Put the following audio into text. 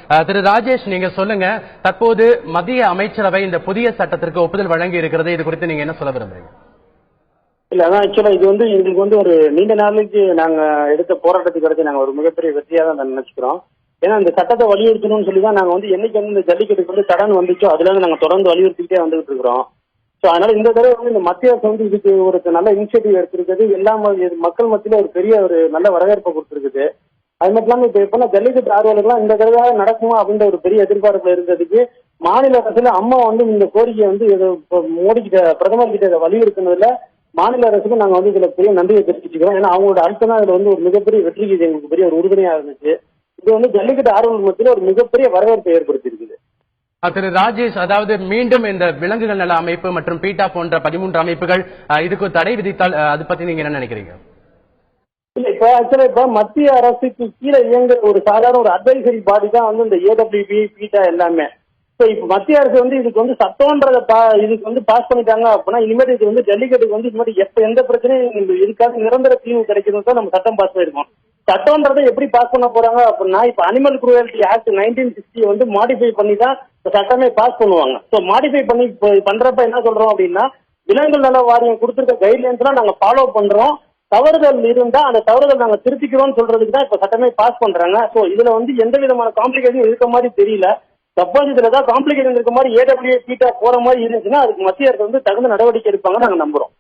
திரு ராஜேஷ், நீங்க சொல்லுங்க, தற்போது மத்திய அமைச்சரவை இந்த புதிய சட்டத்திற்கு ஒப்புதல் வழங்கி இருக்கிறது. இது குறித்து நீங்க என்ன சொல்ல விரும்புறீங்க? இல்ல, அதான் ஆக்சுவலா இது எங்களுக்கு ஒரு நீண்ட நாளைக்கு நாங்க எடுத்த போராட்டத்துக்கு அடுத்து நாங்க ஒரு மிகப்பெரிய வெற்றியா தான் நினைச்சுக்கிறோம். ஏன்னா இந்த சட்டத்தை வலியுறுத்தணும்னு சொல்லி தான் நாங்க என்னைக்கு இந்த ஜல்லிக்கட்டுக்கு தடன் வந்துச்சோ அதுல இருந்து நாங்க தொடர்ந்து வலியுறுத்திக்கிட்டே வந்துகிட்டு இருக்கிறோம். ஸோ அதனால இந்த தடவை இந்த மத்திய அரசு இதுக்கு ஒரு நல்ல இனிஷியேட்டிவ் எடுத்திருக்குது. எல்லா மக்கள் மத்தியில ஒரு பெரிய ஒரு நல்ல வரவேற்பை கொடுத்திருக்குது. அது மட்டும் இல்லாம இப்ப எப்பன்னா ஜல்லிக்கட்டு ஆர்வலர்கள்லாம் இந்த தடவை நடக்குமா அப்படின்ற ஒரு பெரிய எதிர்பார்ப்புல இருந்ததுக்கு மாநில அரசுல அம்மா இந்த கோரிக்கையை மோடி கிட்ட, பிரதமர் கிட்ட இதை வலியுறுத்தினதுல மாநில அரசுக்கு நாங்க இதுல பெரிய நன்றியை தெரிவிச்சுக்கிறோம். ஏன்னா அவங்களோட அழுத்தம் தான் இதுல ஒரு மிகப்பெரிய வெற்றிக்கு இது எங்களுக்கு பெரிய ஒரு உறுதுணையா இருந்துச்சு. இது ஜல்லிக்கட்டு ஆர்வலர்கள் மத்தியில ஒரு மிகப்பெரிய வரவேற்பை ஏற்படுத்தி இருக்குது. திரு ராஜேஷ், அதாவது மீண்டும் இந்த விலங்குகள் நல அமைப்பு மற்றும் பீட்டா போன்ற 13 அமைப்புகள் இதுக்கு தடை விதித்தால் அது பத்தி நீங்க என்ன நினைக்கிறீங்க? இல்ல, இப்ப மத்திய அரசுக்கு கீழே இயங்குற ஒரு சாதாரண ஒரு அட்வைசரி பாடி தான் இந்த ஏடபிள்யூபி, பீட்டா எல்லாமே. இப்ப மத்திய அரசு இதுக்கு சட்டம்ன்றத இதுக்கு பாஸ் பண்ணிட்டாங்க அப்படின்னா இனிமேல் இது ஜல்லிக்கட்டுக்கு இனிமேல் எப்ப எந்த பிரச்சனையும் இருக்காது, நிரந்தர தீர்வு கிடைக்கணும் தான் நம்ம சட்டம் பாஸ் பண்ணிருக்கோம். சட்டம்ன்றதை எப்படி பாஸ் பண்ண போறாங்க அப்படின்னா இப்ப அனிமல் குரூவல்டி ஆக்ட் 1960 மாடிஃபை பண்ணி தான் சட்டமே பாஸ் பண்ணுவாங்க. ஸோ மாடிஃபை பண்ணி பண்றப்ப என்ன சொல்றோம் அப்படின்னா விலங்குகள் நல வாரியம் கொடுத்திருக்க கைட்லைன்ஸ் எல்லாம் நாங்க ஃபாலோ பண்றோம். தவறுதல் இருந்தா அந்த தவறுதல் நாங்க திருத்திக்கிறோம் சொல்றதுக்கு தான் இப்ப சட்டமே பாஸ் பண்றாங்க. ஸோ இதுல எந்த விதமான காம்ப்ளிகேஷன் இருக்க மாதிரி தெரியல. சப்போஸ் இதுலதான் காம்ப்ளிகேஷன் இருக்க மாதிரி ஏடபிள்யூ பீட்டா போற மாதிரி இருந்துச்சுன்னா அதுக்கு மத்திய அரசு தகுந்த நடவடிக்கை எடுப்பாங்க நாங்க நம்புறோம்.